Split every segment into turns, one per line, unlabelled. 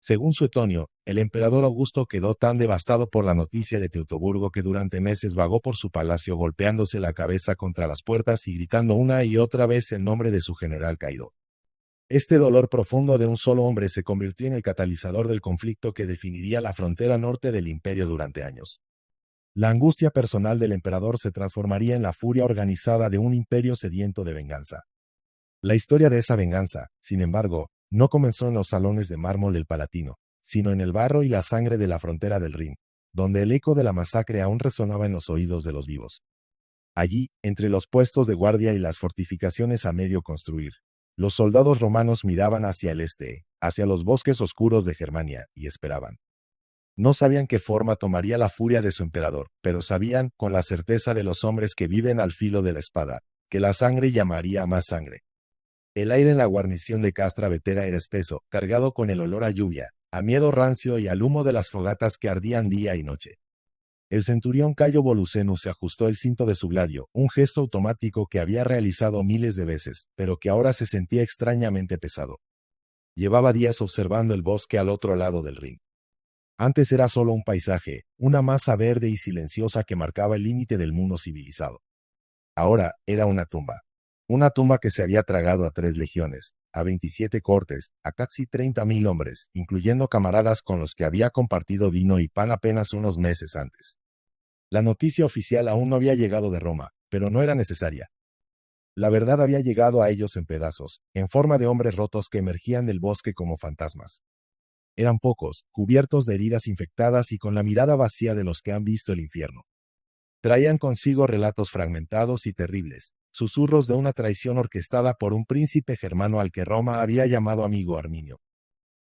Según Suetonio, el emperador Augusto quedó tan devastado por la noticia de Teutoburgo que durante meses vagó por su palacio golpeándose la cabeza contra las puertas y gritando una y otra vez el nombre de su general caído. Este dolor profundo de un solo hombre se convirtió en el catalizador del conflicto que definiría la frontera norte del imperio durante años. La angustia personal del emperador se transformaría en la furia organizada de un imperio sediento de venganza. La historia de esa venganza, sin embargo, no comenzó en los salones de mármol del Palatino, sino en el barro y la sangre de la frontera del Rin, donde el eco de la masacre aún resonaba en los oídos de los vivos. Allí, entre los puestos de guardia y las fortificaciones a medio construir, los soldados romanos miraban hacia el este, hacia los bosques oscuros de Germania, y esperaban. No sabían qué forma tomaría la furia de su emperador, pero sabían, con la certeza de los hombres que viven al filo de la espada, que la sangre llamaría a más sangre. El aire en la guarnición de Castra Vetera era espeso, cargado con el olor a lluvia, a miedo rancio y al humo de las fogatas que ardían día y noche. El centurión Cayo Voluceno se ajustó el cinto de su gladio, un gesto automático que había realizado miles de veces, pero que ahora se sentía extrañamente pesado. Llevaba días observando el bosque al otro lado del Rin. Antes era solo un paisaje, una masa verde y silenciosa que marcaba el límite del mundo civilizado. Ahora era una tumba. Una tumba que se había tragado a 3 legiones, a 27 cortes, a casi 30.000 hombres, incluyendo camaradas con los que había compartido vino y pan apenas unos meses antes. La noticia oficial aún no había llegado de Roma, pero no era necesaria. La verdad había llegado a ellos en pedazos, en forma de hombres rotos que emergían del bosque como fantasmas. Eran pocos, cubiertos de heridas infectadas y con la mirada vacía de los que han visto el infierno. Traían consigo relatos fragmentados y terribles, susurros de una traición orquestada por un príncipe germano al que Roma había llamado amigo Arminio.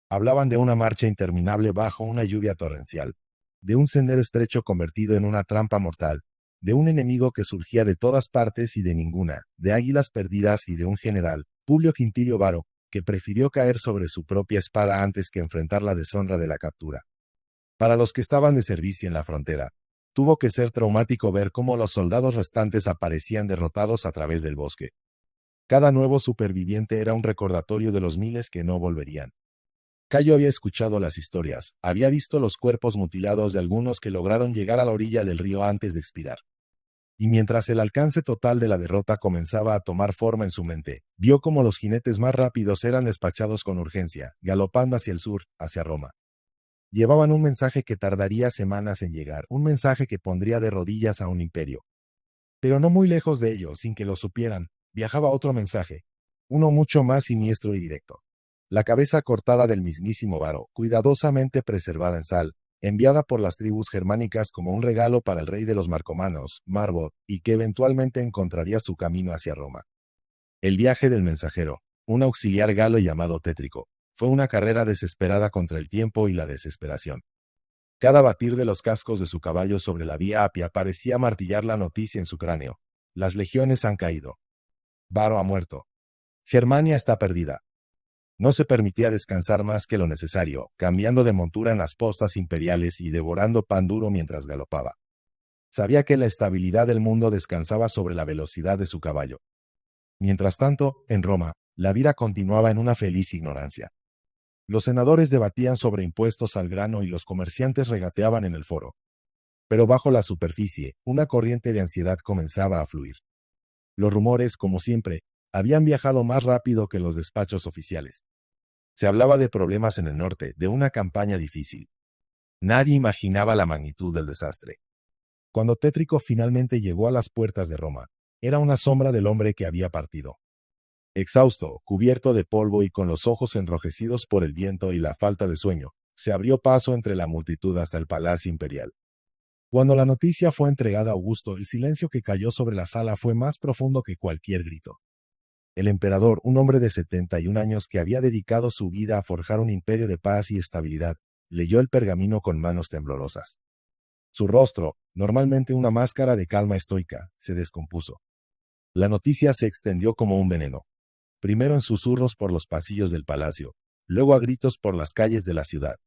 Hablaban de una marcha interminable bajo una lluvia torrencial, de un sendero estrecho convertido en una trampa mortal, de un enemigo que surgía de todas partes y de ninguna, de águilas perdidas y de un general, Publio Quintilio Varo, que prefirió caer sobre su propia espada antes que enfrentar la deshonra de la captura. Para los que estaban de servicio en la frontera, tuvo que ser traumático ver cómo los soldados restantes aparecían derrotados a través del bosque. Cada nuevo superviviente era un recordatorio de los miles que no volverían. Cayo había escuchado las historias, había visto los cuerpos mutilados de algunos que lograron llegar a la orilla del río antes de expirar. Y mientras el alcance total de la derrota comenzaba a tomar forma en su mente, vio cómo los jinetes más rápidos eran despachados con urgencia, galopando hacia el sur, hacia Roma. Llevaban un mensaje que tardaría semanas en llegar, un mensaje que pondría de rodillas a un imperio. Pero no muy lejos de ellos, sin que lo supieran, viajaba otro mensaje, uno mucho más siniestro y directo. La cabeza cortada del mismísimo Varo, cuidadosamente preservada en sal, enviada por las tribus germánicas como un regalo para el rey de los marcomanos, Marbod, y que eventualmente encontraría su camino hacia Roma. El viaje del mensajero, un auxiliar galo llamado Tétrico, fue una carrera desesperada contra el tiempo y la desesperación. Cada batir de los cascos de su caballo sobre la vía Apia parecía martillar la noticia en su cráneo. Las legiones han caído. Varo ha muerto. Germania está perdida. No se permitía descansar más que lo necesario, cambiando de montura en las postas imperiales y devorando pan duro mientras galopaba. Sabía que la estabilidad del mundo descansaba sobre la velocidad de su caballo. Mientras tanto, en Roma, la vida continuaba en una feliz ignorancia. Los senadores debatían sobre impuestos al grano y los comerciantes regateaban en el foro. Pero bajo la superficie, una corriente de ansiedad comenzaba a fluir. Los rumores, como siempre, habían viajado más rápido que los despachos oficiales. Se hablaba de problemas en el norte, de una campaña difícil. Nadie imaginaba la magnitud del desastre. Cuando Tétrico finalmente llegó a las puertas de Roma, era una sombra del hombre que había partido. Exhausto, cubierto de polvo y con los ojos enrojecidos por el viento y la falta de sueño, se abrió paso entre la multitud hasta el palacio imperial. Cuando la noticia fue entregada a Augusto, el silencio que cayó sobre la sala fue más profundo que cualquier grito. El emperador, un hombre de 71 años que había dedicado su vida a forjar un imperio de paz y estabilidad, leyó el pergamino con manos temblorosas. Su rostro, normalmente una máscara de calma estoica, se descompuso. La noticia se extendió como un veneno. Primero en susurros por los pasillos del palacio, luego a gritos por las calles de la ciudad.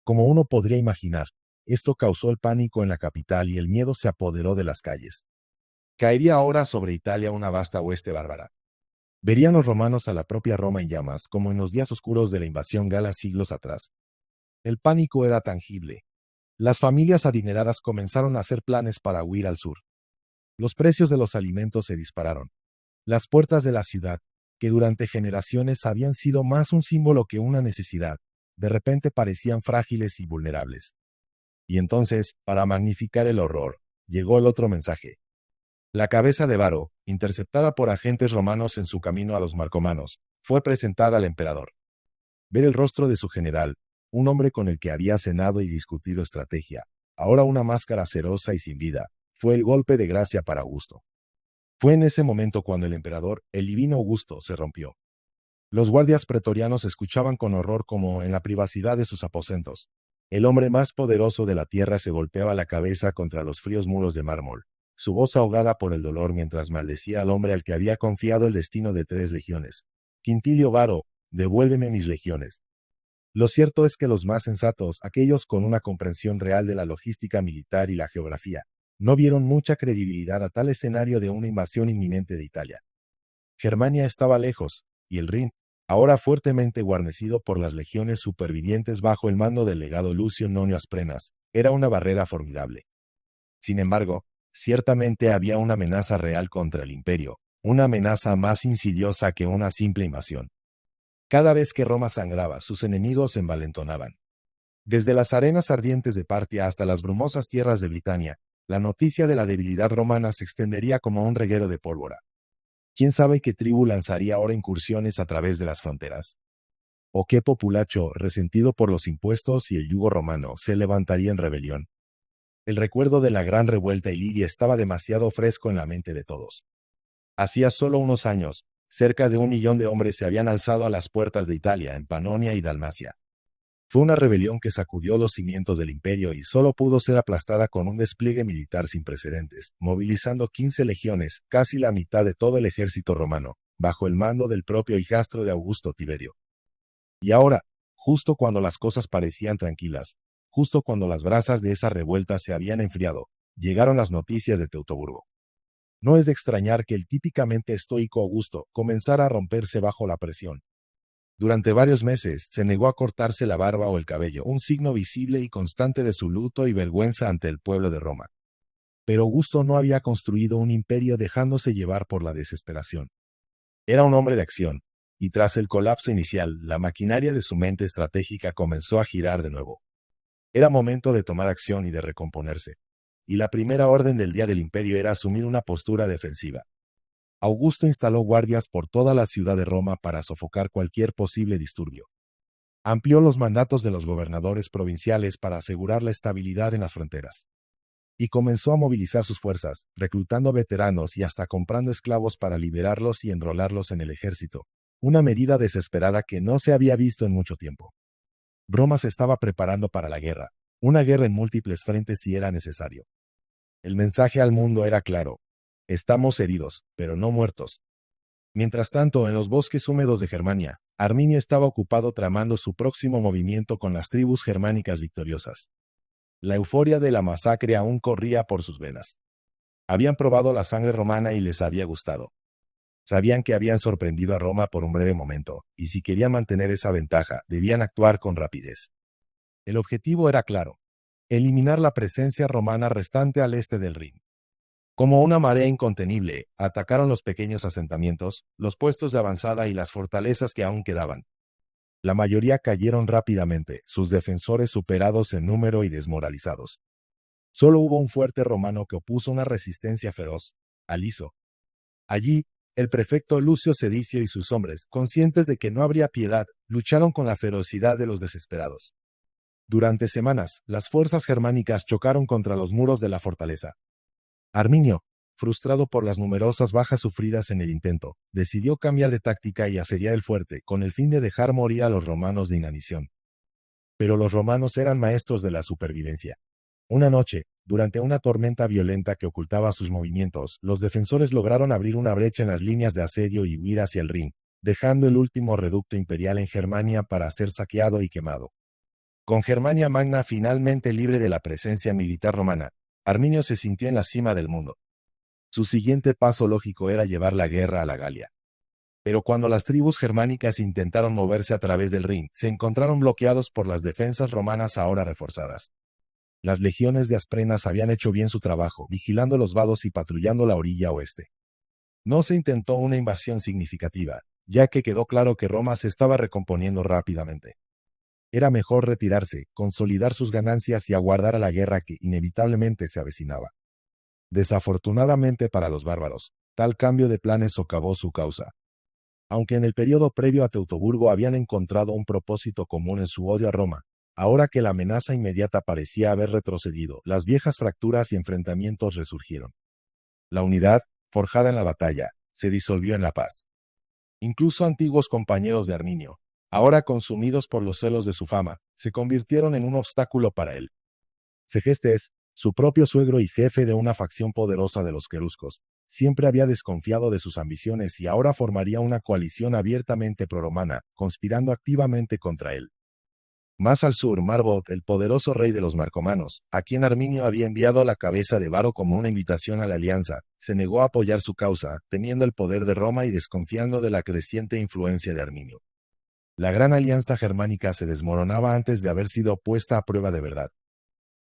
Como uno podría imaginar, esto causó el pánico en la capital y el miedo se apoderó de las calles. Caería ahora sobre Italia una vasta hueste bárbara. Verían los romanos a la propia Roma en llamas, como en los días oscuros de la invasión gala siglos atrás. El pánico era tangible. Las familias adineradas comenzaron a hacer planes para huir al sur. Los precios de los alimentos se dispararon. Las puertas de la ciudad, que durante generaciones habían sido más un símbolo que una necesidad, de repente parecían frágiles y vulnerables. Y entonces, para magnificar el horror, llegó el otro mensaje. La cabeza de Varo, interceptada por agentes romanos en su camino a los marcomanos, fue presentada al emperador. Ver el rostro de su general, un hombre con el que había cenado y discutido estrategia, ahora una máscara cerosa y sin vida, fue el golpe de gracia para Augusto. Fue en ese momento cuando el emperador, el divino Augusto, se rompió. Los guardias pretorianos escuchaban con horror como, en la privacidad de sus aposentos, el hombre más poderoso de la tierra se golpeaba la cabeza contra los fríos muros de mármol, su voz ahogada por el dolor mientras maldecía al hombre al que había confiado el destino de 3 legiones. Quintilio Varo, devuélveme mis legiones. Lo cierto es que los más sensatos, aquellos con una comprensión real de la logística militar y la geografía, no vieron mucha credibilidad a tal escenario de una invasión inminente de Italia. Germania estaba lejos, y el Rin, ahora fuertemente guarnecido por las legiones supervivientes bajo el mando del legado Lucio Nonio Asprenas, era una barrera formidable. Sin embargo, ciertamente había una amenaza real contra el imperio, una amenaza más insidiosa que una simple invasión. Cada vez que Roma sangraba, sus enemigos se envalentonaban. Desde las arenas ardientes de Partia hasta las brumosas tierras de Britania, la noticia de la debilidad romana se extendería como un reguero de pólvora. ¿Quién sabe qué tribu lanzaría ahora incursiones a través de las fronteras? ¿O qué populacho, resentido por los impuestos y el yugo romano, se levantaría en rebelión? El recuerdo de la gran revuelta iliria estaba demasiado fresco en la mente de todos. Hacía solo unos años, cerca de 1 millón de hombres se habían alzado a las puertas de Italia, en Panonia y Dalmacia. Fue una rebelión que sacudió los cimientos del imperio y solo pudo ser aplastada con un despliegue militar sin precedentes, movilizando 15 legiones, casi la mitad de todo el ejército romano, bajo el mando del propio hijastro de Augusto Tiberio. Y ahora, justo cuando las cosas parecían tranquilas, justo cuando las brasas de esa revuelta se habían enfriado, llegaron las noticias de Teutoburgo. No es de extrañar que el típicamente estoico Augusto comenzara a romperse bajo la presión. Durante varios meses se negó a cortarse la barba o el cabello, un signo visible y constante de su luto y vergüenza ante el pueblo de Roma. Pero Augusto no había construido un imperio dejándose llevar por la desesperación. Era un hombre de acción, y tras el colapso inicial, la maquinaria de su mente estratégica comenzó a girar de nuevo. Era momento de tomar acción y de recomponerse. Y la primera orden del día del imperio era asumir una postura defensiva. Augusto instaló guardias por toda la ciudad de Roma para sofocar cualquier posible disturbio. Amplió los mandatos de los gobernadores provinciales para asegurar la estabilidad en las fronteras. Y comenzó a movilizar sus fuerzas, reclutando veteranos y hasta comprando esclavos para liberarlos y enrolarlos en el ejército, una medida desesperada que no se había visto en mucho tiempo. Roma se estaba preparando para la guerra, una guerra en múltiples frentes si era necesario. El mensaje al mundo era claro: estamos heridos, pero no muertos. Mientras tanto, en los bosques húmedos de Germania, Arminio estaba ocupado tramando su próximo movimiento con las tribus germánicas victoriosas. La euforia de la masacre aún corría por sus venas. Habían probado la sangre romana y les había gustado. Sabían que habían sorprendido a Roma por un breve momento, y si querían mantener esa ventaja, debían actuar con rapidez. El objetivo era claro: eliminar la presencia romana restante al este del Rin. Como una marea incontenible, atacaron los pequeños asentamientos, los puestos de avanzada y las fortalezas que aún quedaban. La mayoría cayeron rápidamente, sus defensores superados en número y desmoralizados. Solo hubo un fuerte romano que opuso una resistencia feroz: Aliso. Allí, el prefecto Lucio Sedicio y sus hombres, conscientes de que no habría piedad, lucharon con la ferocidad de los desesperados. Durante semanas, las fuerzas germánicas chocaron contra los muros de la fortaleza. Arminio, frustrado por las numerosas bajas sufridas en el intento, decidió cambiar de táctica y asediar el fuerte, con el fin de dejar morir a los romanos de inanición. Pero los romanos eran maestros de la supervivencia. Una noche, durante una tormenta violenta que ocultaba sus movimientos, los defensores lograron abrir una brecha en las líneas de asedio y huir hacia el Rin, dejando el último reducto imperial en Germania para ser saqueado y quemado. Con Germania Magna finalmente libre de la presencia militar romana, Arminio se sintió en la cima del mundo. Su siguiente paso lógico era llevar la guerra a la Galia. Pero cuando las tribus germánicas intentaron moverse a través del Rin, se encontraron bloqueados por las defensas romanas ahora reforzadas. Las legiones de Asprenas habían hecho bien su trabajo, vigilando los vados y patrullando la orilla oeste. No se intentó una invasión significativa, ya que quedó claro que Roma se estaba recomponiendo rápidamente. Era mejor retirarse, consolidar sus ganancias y aguardar a la guerra que inevitablemente se avecinaba. Desafortunadamente para los bárbaros, tal cambio de planes socavó su causa. Aunque en el periodo previo a Teutoburgo habían encontrado un propósito común en su odio a Roma, ahora que la amenaza inmediata parecía haber retrocedido, las viejas fracturas y enfrentamientos resurgieron. La unidad, forjada en la batalla, se disolvió en la paz. Incluso antiguos compañeros de Arminio, ahora consumidos por los celos de su fama, se convirtieron en un obstáculo para él. Segestes, su propio suegro y jefe de una facción poderosa de los queruscos, siempre había desconfiado de sus ambiciones y ahora formaría una coalición abiertamente prorromana, conspirando activamente contra él. Más al sur, Marbot, el poderoso rey de los marcomanos, a quien Arminio había enviado la cabeza de Varo como una invitación a la alianza, se negó a apoyar su causa, temiendo el poder de Roma y desconfiando de la creciente influencia de Arminio. La gran alianza germánica se desmoronaba antes de haber sido puesta a prueba de verdad.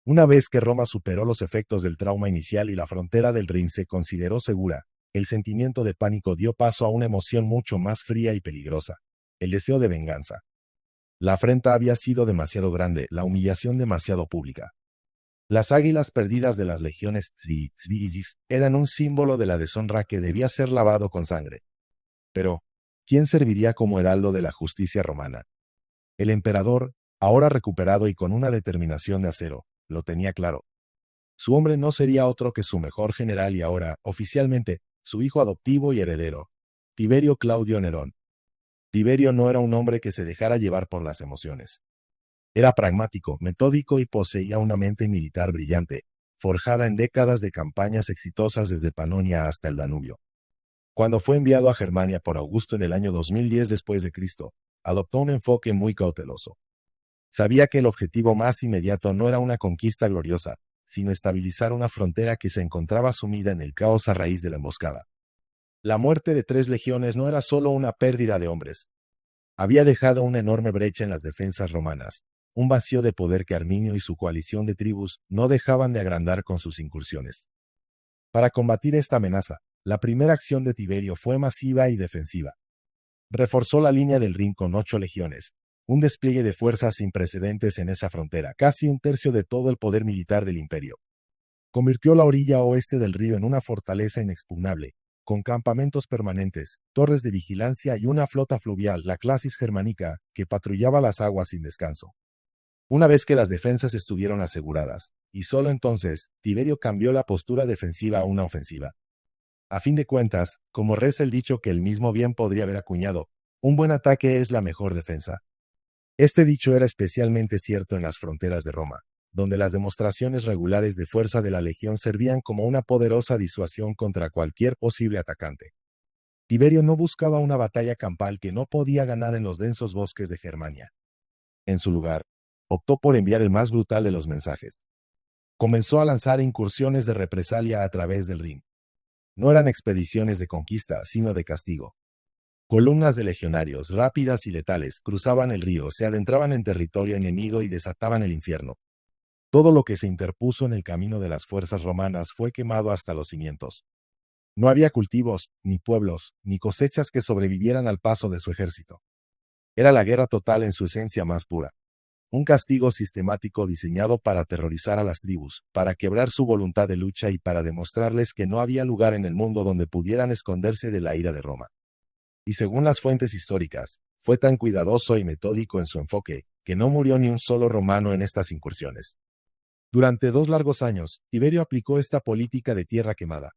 Una vez que Roma superó los efectos del trauma inicial y la frontera del Rin se consideró segura, el sentimiento de pánico dio paso a una emoción mucho más fría y peligrosa: el deseo de venganza. La afrenta había sido demasiado grande, la humillación demasiado pública. Las águilas perdidas de las legiones Sviisis eran un símbolo de la deshonra que debía ser lavado con sangre. Pero, ¿quién serviría como heraldo de la justicia romana? El emperador, ahora recuperado y con una determinación de acero, lo tenía claro. Su hombre no sería otro que su mejor general y ahora, oficialmente, su hijo adoptivo y heredero, Tiberio Claudio Nerón. Tiberio no era un hombre que se dejara llevar por las emociones. Era pragmático, metódico y poseía una mente militar brillante, forjada en décadas de campañas exitosas desde Panonia hasta el Danubio. Cuando fue enviado a Germania por Augusto en el año 2010 después de Cristo, adoptó un enfoque muy cauteloso. Sabía que el objetivo más inmediato no era una conquista gloriosa, sino estabilizar una frontera que se encontraba sumida en el caos a raíz de la emboscada. La muerte de 3 legiones no era solo una pérdida de hombres. Había dejado una enorme brecha en las defensas romanas, un vacío de poder que Arminio y su coalición de tribus no dejaban de agrandar con sus incursiones. Para combatir esta amenaza, la primera acción de Tiberio fue masiva y defensiva. Reforzó la línea del Rin con 8 legiones, un despliegue de fuerzas sin precedentes en esa frontera, casi un tercio de todo el poder militar del imperio. Convirtió la orilla oeste del río en una fortaleza inexpugnable, con campamentos permanentes, torres de vigilancia y una flota fluvial, la Classis Germanica, que patrullaba las aguas sin descanso. Una vez que las defensas estuvieron aseguradas, y solo entonces, Tiberio cambió la postura defensiva a una ofensiva. A fin de cuentas, como reza el dicho que él mismo bien podría haber acuñado, un buen ataque es la mejor defensa. Este dicho era especialmente cierto en las fronteras de Roma, donde las demostraciones regulares de fuerza de la legión servían como una poderosa disuasión contra cualquier posible atacante. Tiberio no buscaba una batalla campal que no podía ganar en los densos bosques de Germania. En su lugar, optó por enviar el más brutal de los mensajes. Comenzó a lanzar incursiones de represalia a través del Rin. No eran expediciones de conquista, sino de castigo. Columnas de legionarios, rápidas y letales, cruzaban el río, se adentraban en territorio enemigo y desataban el infierno. Todo lo que se interpuso en el camino de las fuerzas romanas fue quemado hasta los cimientos. No había cultivos, ni pueblos, ni cosechas que sobrevivieran al paso de su ejército. Era la guerra total en su esencia más pura. Un castigo sistemático diseñado para aterrorizar a las tribus, para quebrar su voluntad de lucha y para demostrarles que no había lugar en el mundo donde pudieran esconderse de la ira de Roma. Y según las fuentes históricas, fue tan cuidadoso y metódico en su enfoque, que no murió ni un solo romano en estas incursiones. Durante 2 largos años, Tiberio aplicó esta política de tierra quemada.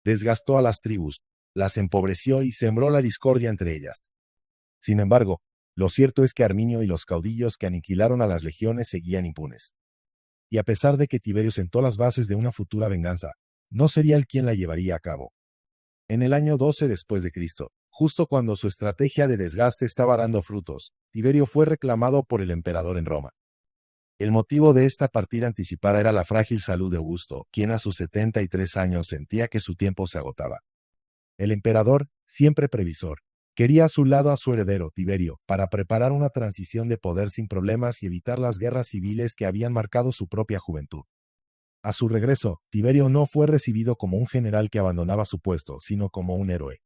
Desgastó a las tribus, las empobreció y sembró la discordia entre ellas. Sin embargo, lo cierto es que Arminio y los caudillos que aniquilaron a las legiones seguían impunes. Y a pesar de que Tiberio sentó las bases de una futura venganza, no sería él quien la llevaría a cabo. En el año 12 después de Cristo, justo cuando su estrategia de desgaste estaba dando frutos, Tiberio fue reclamado por el emperador en Roma. El motivo de esta partida anticipada era la frágil salud de Augusto, quien a sus 73 años sentía que su tiempo se agotaba. El emperador, siempre previsor, Quería a su lado a su heredero, Tiberio, para preparar una transición de poder sin problemas y evitar las guerras civiles que habían marcado su propia juventud. A su regreso, Tiberio no fue recibido como un general que abandonaba su puesto, sino como un héroe.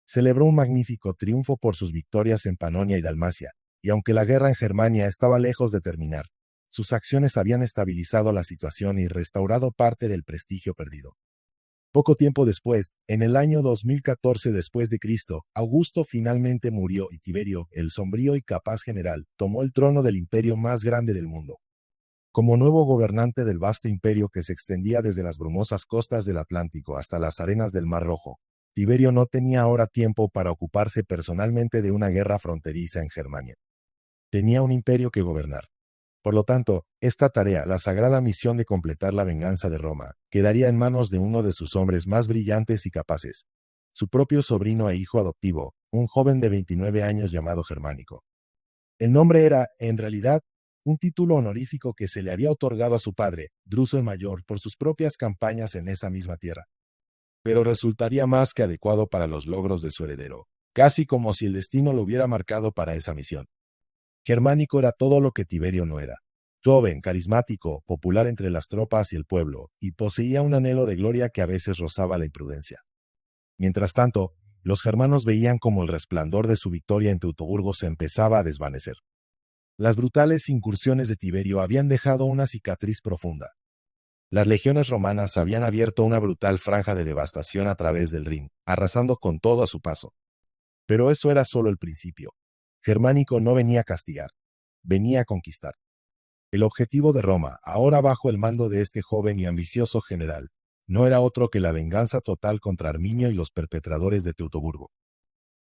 Celebró un magnífico triunfo por sus victorias en Panonia y Dalmacia, y aunque la guerra en Germania estaba lejos de terminar, sus acciones habían estabilizado la situación y restaurado parte del prestigio perdido. Poco tiempo después, en el año 2014 después de Cristo, Augusto finalmente murió y Tiberio, el sombrío y capaz general, tomó el trono del imperio más grande del mundo. Como nuevo gobernante del vasto imperio que se extendía desde las brumosas costas del Atlántico hasta las arenas del Mar Rojo, Tiberio no tenía ahora tiempo para ocuparse personalmente de una guerra fronteriza en Germania. Tenía un imperio que gobernar. Por lo tanto, esta tarea, la sagrada misión de completar la venganza de Roma, quedaría en manos de uno de sus hombres más brillantes y capaces, su propio sobrino e hijo adoptivo, un joven de 29 años llamado Germánico. El nombre era, en realidad, un título honorífico que se le había otorgado a su padre, Druso el Mayor, por sus propias campañas en esa misma tierra. Pero resultaría más que adecuado para los logros de su heredero, casi como si el destino lo hubiera marcado para esa misión. Germánico era todo lo que Tiberio no era. Joven, carismático, popular entre las tropas y el pueblo, y poseía un anhelo de gloria que a veces rozaba la imprudencia. Mientras tanto, los germanos veían como el resplandor de su victoria en Teutoburgo se empezaba a desvanecer. Las brutales incursiones de Tiberio habían dejado una cicatriz profunda. Las legiones romanas habían abierto una brutal franja de devastación a través del Rin, arrasando con todo a su paso. Pero eso era solo el principio. Germánico no venía a castigar, venía a conquistar. El objetivo de Roma, ahora bajo el mando de este joven y ambicioso general, no era otro que la venganza total contra Arminio y los perpetradores de Teutoburgo.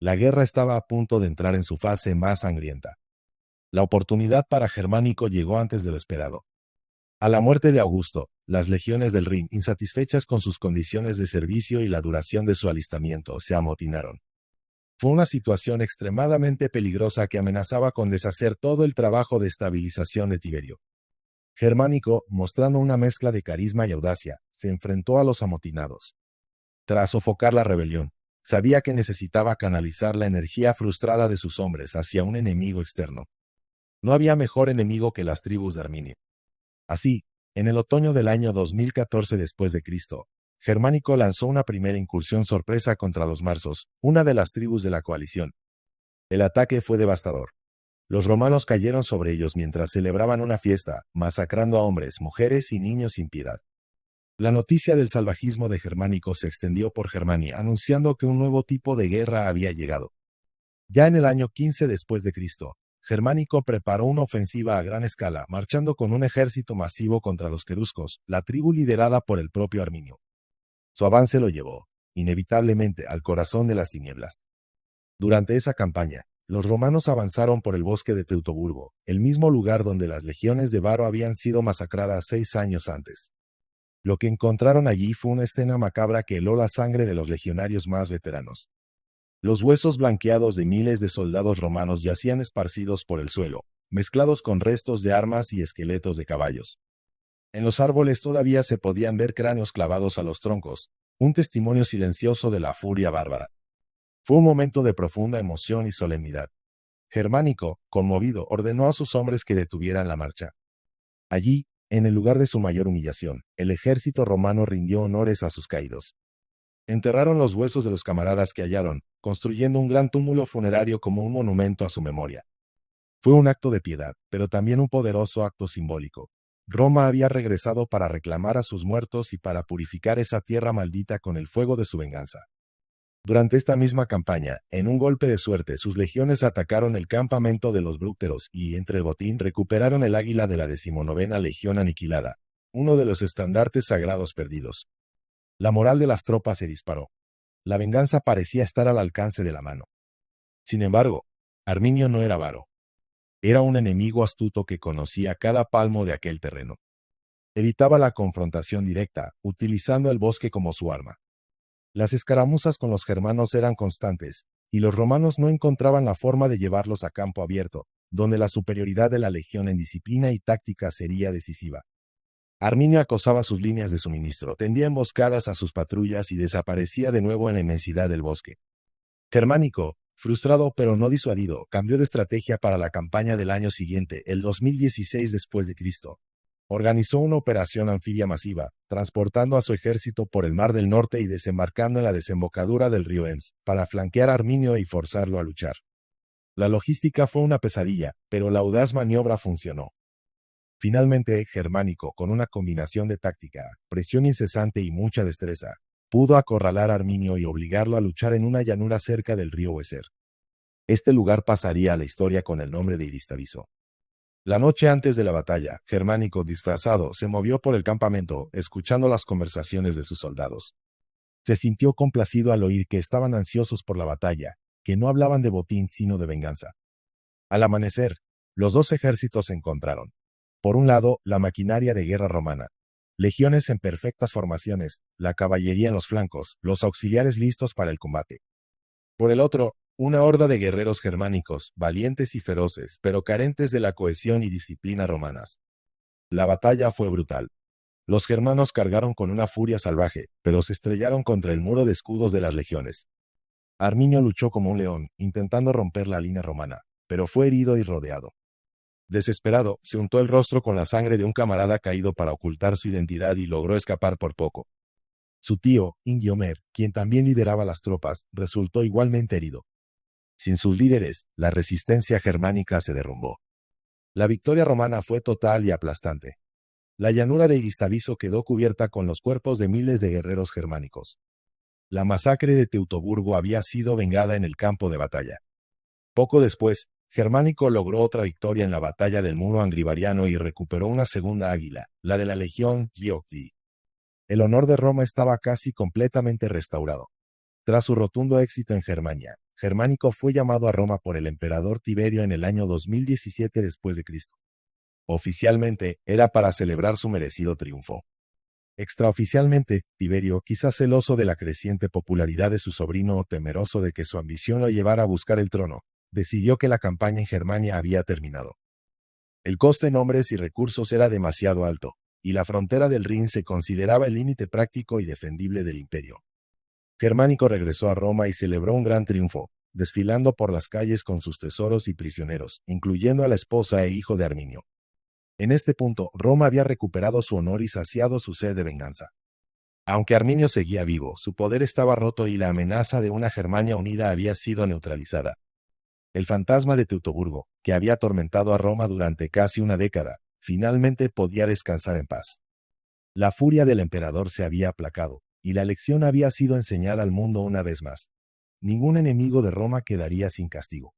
La guerra estaba a punto de entrar en su fase más sangrienta. La oportunidad para Germánico llegó antes de lo esperado. A la muerte de Augusto, las legiones del Rin, insatisfechas con sus condiciones de servicio y la duración de su alistamiento, se amotinaron. Fue una situación extremadamente peligrosa que amenazaba con deshacer todo el trabajo de estabilización de Tiberio. Germánico, mostrando una mezcla de carisma y audacia, se enfrentó a los amotinados. Tras sofocar la rebelión, sabía que necesitaba canalizar la energía frustrada de sus hombres hacia un enemigo externo. No había mejor enemigo que las tribus de Arminio. Así, en el otoño del año 2014 después de Cristo, Germánico lanzó una primera incursión sorpresa contra los marsos, una de las tribus de la coalición. El ataque fue devastador. Los romanos cayeron sobre ellos mientras celebraban una fiesta, masacrando a hombres, mujeres y niños sin piedad. La noticia del salvajismo de Germánico se extendió por Germania, anunciando que un nuevo tipo de guerra había llegado. Ya en el año 15 después de Cristo, Germánico preparó una ofensiva a gran escala, marchando con un ejército masivo contra los queruscos, la tribu liderada por el propio Arminio. Su avance lo llevó, inevitablemente, al corazón de las tinieblas. Durante esa campaña, los romanos avanzaron por el bosque de Teutoburgo, el mismo lugar donde las legiones de Varo habían sido masacradas 6 años antes. Lo que encontraron allí fue una escena macabra que heló la sangre de los legionarios más veteranos. Los huesos blanqueados de miles de soldados romanos yacían esparcidos por el suelo, mezclados con restos de armas y esqueletos de caballos. En los árboles todavía se podían ver cráneos clavados a los troncos, un testimonio silencioso de la furia bárbara. Fue un momento de profunda emoción y solemnidad. Germánico, conmovido, ordenó a sus hombres que detuvieran la marcha. Allí, en el lugar de su mayor humillación, el ejército romano rindió honores a sus caídos. Enterraron los huesos de los camaradas que hallaron, construyendo un gran túmulo funerario como un monumento a su memoria. Fue un acto de piedad, pero también un poderoso acto simbólico. Roma había regresado para reclamar a sus muertos y para purificar esa tierra maldita con el fuego de su venganza. Durante esta misma campaña, en un golpe de suerte, sus legiones atacaron el campamento de los brúcteros y, entre el botín, recuperaron el águila de la 19ª Legión aniquilada, uno de los estandartes sagrados perdidos. La moral de las tropas se disparó. La venganza parecía estar al alcance de la mano. Sin embargo, Arminio no era avaro. Era un enemigo astuto que conocía cada palmo de aquel terreno. Evitaba la confrontación directa, utilizando el bosque como su arma. Las escaramuzas con los germanos eran constantes, y los romanos no encontraban la forma de llevarlos a campo abierto, donde la superioridad de la legión en disciplina y táctica sería decisiva. Arminio acosaba sus líneas de suministro, tendía emboscadas a sus patrullas y desaparecía de nuevo en la inmensidad del bosque. Germánico, Frustrado pero no disuadido, cambió de estrategia para la campaña del año siguiente, el 2016 después de Cristo. Organizó una operación anfibia masiva, transportando a su ejército por el Mar del Norte y desembarcando en la desembocadura del río Ems, para flanquear a Arminio y forzarlo a luchar. La logística fue una pesadilla, pero la audaz maniobra funcionó. Finalmente, Germánico, con una combinación de táctica, presión incesante y mucha destreza, pudo acorralar a Arminio y obligarlo a luchar en una llanura cerca del río Weser. Este lugar pasaría a la historia con el nombre de Iristaviso. La noche antes de la batalla, Germánico, disfrazado, se movió por el campamento, escuchando las conversaciones de sus soldados. Se sintió complacido al oír que estaban ansiosos por la batalla, que no hablaban de botín sino de venganza. Al amanecer, los dos ejércitos se encontraron. Por un lado, la maquinaria de guerra romana. Legiones en perfectas formaciones, la caballería en los flancos, los auxiliares listos para el combate. Por el otro, una horda de guerreros germánicos, valientes y feroces, pero carentes de la cohesión y disciplina romanas. La batalla fue brutal. Los germanos cargaron con una furia salvaje, pero se estrellaron contra el muro de escudos de las legiones. Arminio luchó como un león, intentando romper la línea romana, pero fue herido y rodeado. Desesperado, se untó el rostro con la sangre de un camarada caído para ocultar su identidad y logró escapar por poco. Su tío, Ingiomer, quien también lideraba las tropas, resultó igualmente herido. Sin sus líderes, la resistencia germánica se derrumbó. La victoria romana fue total y aplastante. La llanura de Iristaviso quedó cubierta con los cuerpos de miles de guerreros germánicos. La masacre de Teutoburgo había sido vengada en el campo de batalla. Poco después, Germánico logró otra victoria en la batalla del muro angrivariano y recuperó una segunda águila, la de la legión Giocti. El honor de Roma estaba casi completamente restaurado. Tras su rotundo éxito en Germania, Germánico fue llamado a Roma por el emperador Tiberio en el año 2017 después de Cristo. Oficialmente, era para celebrar su merecido triunfo. Extraoficialmente, Tiberio, quizás celoso de la creciente popularidad de su sobrino o temeroso de que su ambición lo llevara a buscar el trono, decidió que la campaña en Germania había terminado. El coste en hombres y recursos era demasiado alto, y la frontera del Rin se consideraba el límite práctico y defendible del imperio. Germánico regresó a Roma y celebró un gran triunfo, desfilando por las calles con sus tesoros y prisioneros, incluyendo a la esposa e hijo de Arminio. En este punto, Roma había recuperado su honor y saciado su sed de venganza. Aunque Arminio seguía vivo, su poder estaba roto y la amenaza de una Germania unida había sido neutralizada. El fantasma de Teutoburgo, que había atormentado a Roma durante casi una década, finalmente podía descansar en paz. La furia del emperador se había aplacado, y la lección había sido enseñada al mundo una vez más. Ningún enemigo de Roma quedaría sin castigo.